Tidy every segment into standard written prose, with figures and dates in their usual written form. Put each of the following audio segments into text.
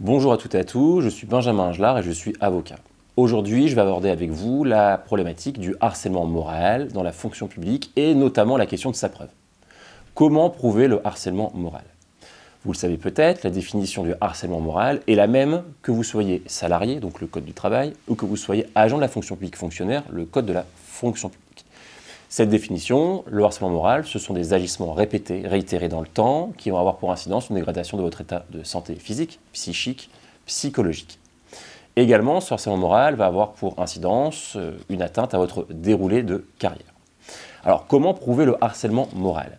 Bonjour à toutes et à tous, je suis Benjamin Ingelard et je suis avocat. Aujourd'hui, je vais aborder avec vous la problématique du harcèlement moral dans la fonction publique et notamment la question de sa preuve. Comment prouver le harcèlement moral? Vous le savez peut-être, la définition du harcèlement moral est la même que vous soyez salarié, donc le code du travail, ou que vous soyez agent de la fonction publique fonctionnaire, le code de la fonction publique. Cette définition, le harcèlement moral, ce sont des agissements répétés, réitérés dans le temps, qui vont avoir pour incidence une dégradation de votre état de santé physique, psychique, psychologique. Également, ce harcèlement moral va avoir pour incidence une atteinte à votre déroulé de carrière. Alors, comment prouver le harcèlement moral?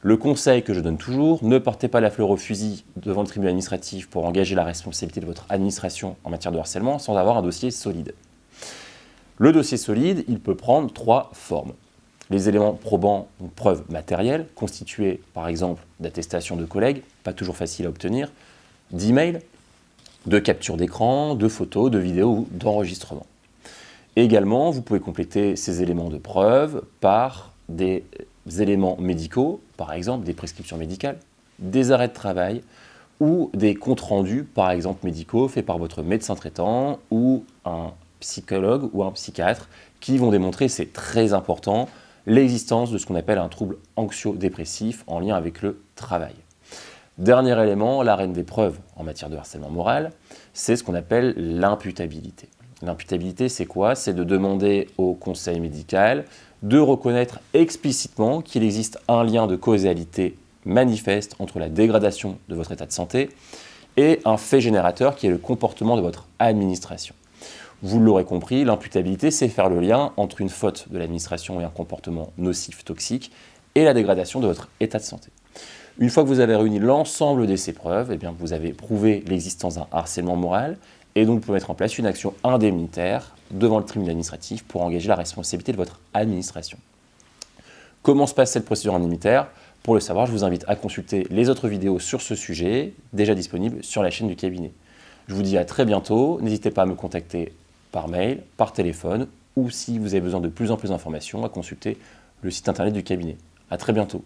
Le conseil que je donne toujours, ne portez pas la fleur au fusil devant le tribunal administratif pour engager la responsabilité de votre administration en matière de harcèlement sans avoir un dossier solide. Le dossier solide, il peut prendre trois formes. Les éléments probants ou preuves matérielles, constitués par exemple d'attestations de collègues, pas toujours facile à obtenir, d'emails, de captures d'écran, de photos, de vidéos ou d'enregistrements. Également, vous pouvez compléter ces éléments de preuve par des éléments médicaux, par exemple des prescriptions médicales, des arrêts de travail ou des comptes rendus, par exemple médicaux, faits par votre médecin traitant ou un psychologue ou un psychiatre qui vont démontrer, c'est très important, l'existence de ce qu'on appelle un trouble anxio-dépressif en lien avec le travail. Dernier élément, la reine des preuves en matière de harcèlement moral, c'est ce qu'on appelle l'imputabilité. L'imputabilité, c'est quoi? C'est de demander au conseil médical de reconnaître explicitement qu'il existe un lien de causalité manifeste entre la dégradation de votre état de santé et un fait générateur qui est le comportement de votre administration. Vous l'aurez compris, l'imputabilité, c'est faire le lien entre une faute de l'administration et un comportement nocif, toxique, et la dégradation de votre état de santé. Une fois que vous avez réuni l'ensemble de ces preuves, eh bien, vous avez prouvé l'existence d'un harcèlement moral, et donc vous pouvez mettre en place une action indemnitaire devant le tribunal administratif pour engager la responsabilité de votre administration. Comment se passe cette procédure indemnitaire? Pour le savoir, je vous invite à consulter les autres vidéos sur ce sujet, déjà disponibles sur la chaîne du cabinet. Je vous dis à très bientôt, n'hésitez pas à me contacter par mail, par téléphone, ou si vous avez besoin de plus en plus d'informations, à consulter le site internet du cabinet. À très bientôt.